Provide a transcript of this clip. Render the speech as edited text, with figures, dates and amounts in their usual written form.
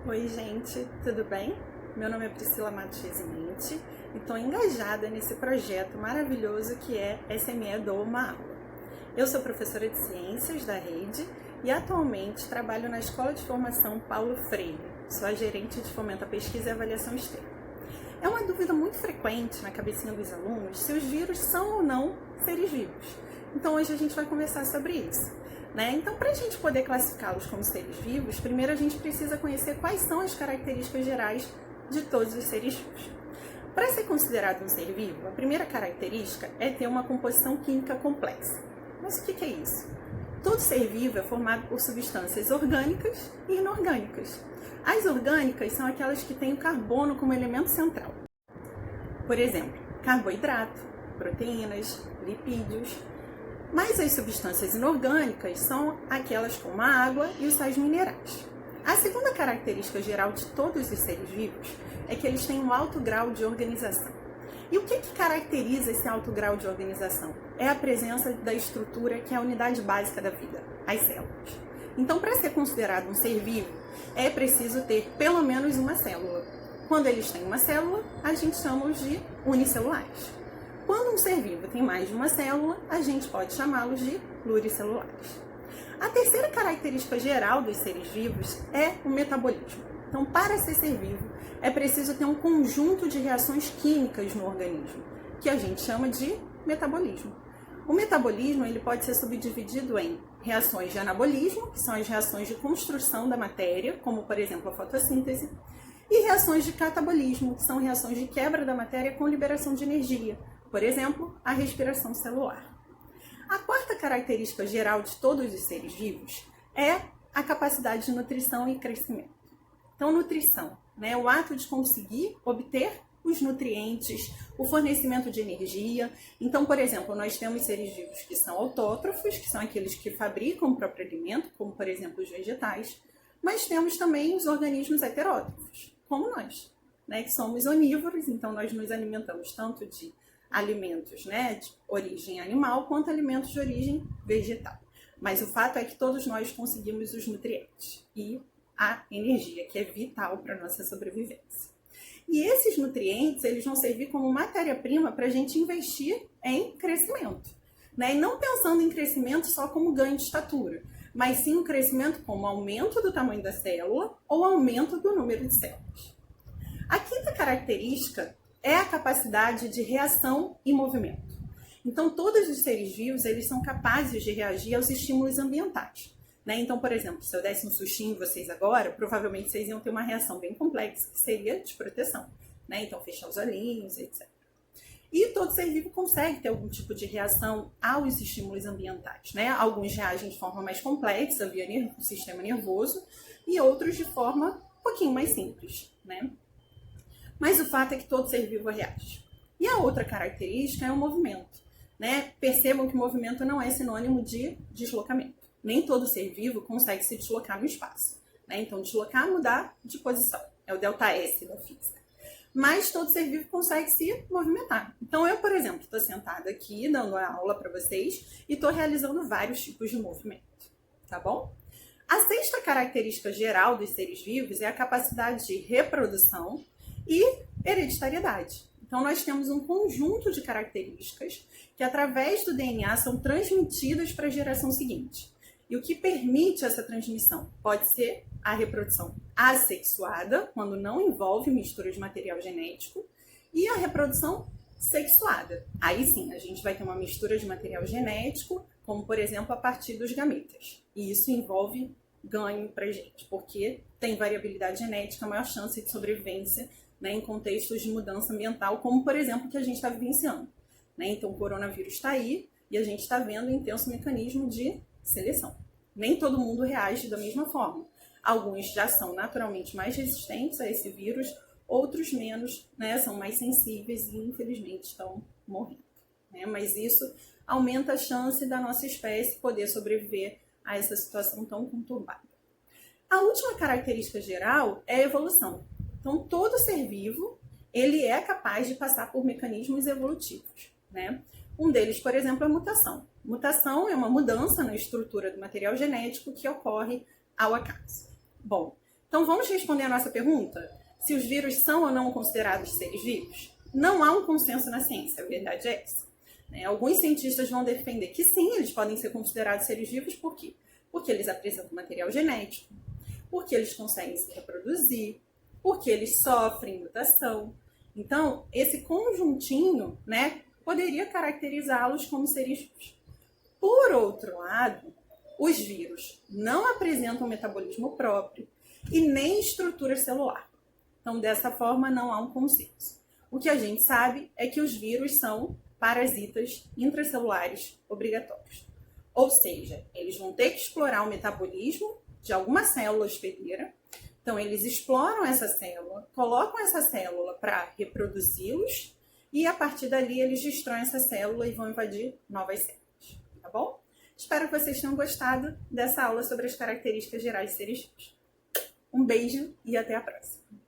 Oi gente, tudo bem? Meu nome é Priscila Matos Residente e estou engajada nesse projeto maravilhoso que é SME Dou uma Aula. Eu sou professora de Ciências da Rede e atualmente trabalho na Escola de Formação Paulo Freire, sou a gerente de Fomento à Pesquisa e Avaliação Externa. É uma dúvida muito frequente na cabecinha dos alunos se os vírus são ou não seres vivos. Então hoje a gente vai conversar sobre isso. Então, para a gente poder classificá-los como seres vivos, primeiro a gente precisa conhecer quais são as características gerais de todos os seres vivos. Para ser considerado um ser vivo, a primeira característica é ter uma composição química complexa. Mas o que é isso? Todo ser vivo é formado por substâncias orgânicas e inorgânicas. As orgânicas são aquelas que têm o carbono como elemento central. Por exemplo, carboidrato, proteínas, lipídios. Mas as substâncias inorgânicas são aquelas como a água e os sais minerais. A segunda característica geral de todos os seres vivos é que eles têm um alto grau de organização. E o que caracteriza esse alto grau de organização? É a presença da estrutura que é a unidade básica da vida, as células. Então, para ser considerado um ser vivo, é preciso ter pelo menos uma célula. Quando eles têm uma célula, a gente chama-os de unicelulares. Quando um ser vivo tem mais de uma célula, a gente pode chamá-los de pluricelulares. A terceira característica geral dos seres vivos é o metabolismo. Então, para ser vivo, é preciso ter um conjunto de reações químicas no organismo, que a gente chama de metabolismo. O metabolismo ele pode ser subdividido em reações de anabolismo, que são as reações de construção da matéria, como, por exemplo, a fotossíntese, e reações de catabolismo, que são reações de quebra da matéria com liberação de energia, por exemplo, a respiração celular. A quarta característica geral de todos os seres vivos é a capacidade de nutrição e crescimento. Então, nutrição, o ato de conseguir obter os nutrientes, o fornecimento de energia. Então, por exemplo, nós temos seres vivos que são autótrofos, que são aqueles que fabricam o próprio alimento, como, por exemplo, os vegetais, mas temos também os organismos heterótrofos, como nós, que somos onívoros, então nós nos alimentamos tanto de alimentos de origem animal quanto alimentos de origem vegetal. Mas o fato é que todos nós conseguimos os nutrientes e a energia, que é vital para a nossa sobrevivência. E esses nutrientes, eles vão servir como matéria-prima para a gente investir em crescimento. E não pensando em crescimento só como ganho de estatura, mas sim o crescimento como aumento do tamanho da célula ou aumento do número de células. A quinta característica é a capacidade de reação e movimento. Então, todos os seres vivos, eles são capazes de reagir aos estímulos ambientais. Então, por exemplo, se eu desse um sustinho em vocês agora, provavelmente vocês iam ter uma reação bem complexa, que seria de proteção. Então, fechar os olhinhos, etc. E todo ser vivo consegue ter algum tipo de reação aos estímulos ambientais. Alguns reagem de forma mais complexa, via o sistema nervoso, e outros de forma um pouquinho mais simples. Mas o fato é que todo ser vivo reage. E a outra característica é o movimento. Percebam que o movimento não é sinônimo de deslocamento. Nem todo ser vivo consegue se deslocar no espaço. Então, deslocar, mudar de posição. É o delta S da física. Mas todo ser vivo consegue se movimentar. Então, eu, por exemplo, estou sentada aqui, dando a aula para vocês, e estou realizando vários tipos de movimento. Tá bom? A sexta característica geral dos seres vivos é a capacidade de reprodução e hereditariedade. Então, nós temos um conjunto de características que, através do DNA, são transmitidas para a geração seguinte. E o que permite essa transmissão pode ser a reprodução assexuada, quando não envolve mistura de material genético, e a reprodução sexuada. Aí sim, a gente vai ter uma mistura de material genético, como, por exemplo, a partir dos gametas. E isso envolve ganho para a gente, porque tem variabilidade genética, maior chance de sobrevivência em contextos de mudança ambiental, como, por exemplo, que a gente está vivenciando. Então, o coronavírus está aí e a gente está vendo um intenso mecanismo de seleção. Nem todo mundo reage da mesma forma. Alguns já são naturalmente mais resistentes a esse vírus, outros menos, são mais sensíveis e, infelizmente, estão morrendo. Mas isso aumenta a chance da nossa espécie poder sobreviver a essa situação tão conturbada. A última característica geral é a evolução. Então, todo ser vivo, ele é capaz de passar por mecanismos evolutivos. Um deles, por exemplo, é a mutação. Mutação é uma mudança na estrutura do material genético que ocorre ao acaso. Bom, Então vamos responder a nossa pergunta? Se os vírus são ou não considerados seres vivos? Não há um consenso na ciência, a verdade é essa. Alguns cientistas vão defender que sim, eles podem ser considerados seres vivos, por quê? Porque eles apresentam material genético, porque eles conseguem se reproduzir, porque eles sofrem mutação. Então, esse conjuntinho, poderia caracterizá-los como seres vivos. Por outro lado, os vírus não apresentam metabolismo próprio e nem estrutura celular. Então, dessa forma, não há um consenso. O que a gente sabe é que os vírus são parasitas intracelulares obrigatórios. Ou seja, eles vão ter que explorar o metabolismo de alguma célula hospedeira. Então, eles exploram essa célula, colocam essa célula para reproduzi-los e, a partir dali, eles destroem essa célula e vão invadir novas células. Tá bom? Espero que vocês tenham gostado dessa aula sobre as características gerais de seres vivos. Um beijo e até a próxima!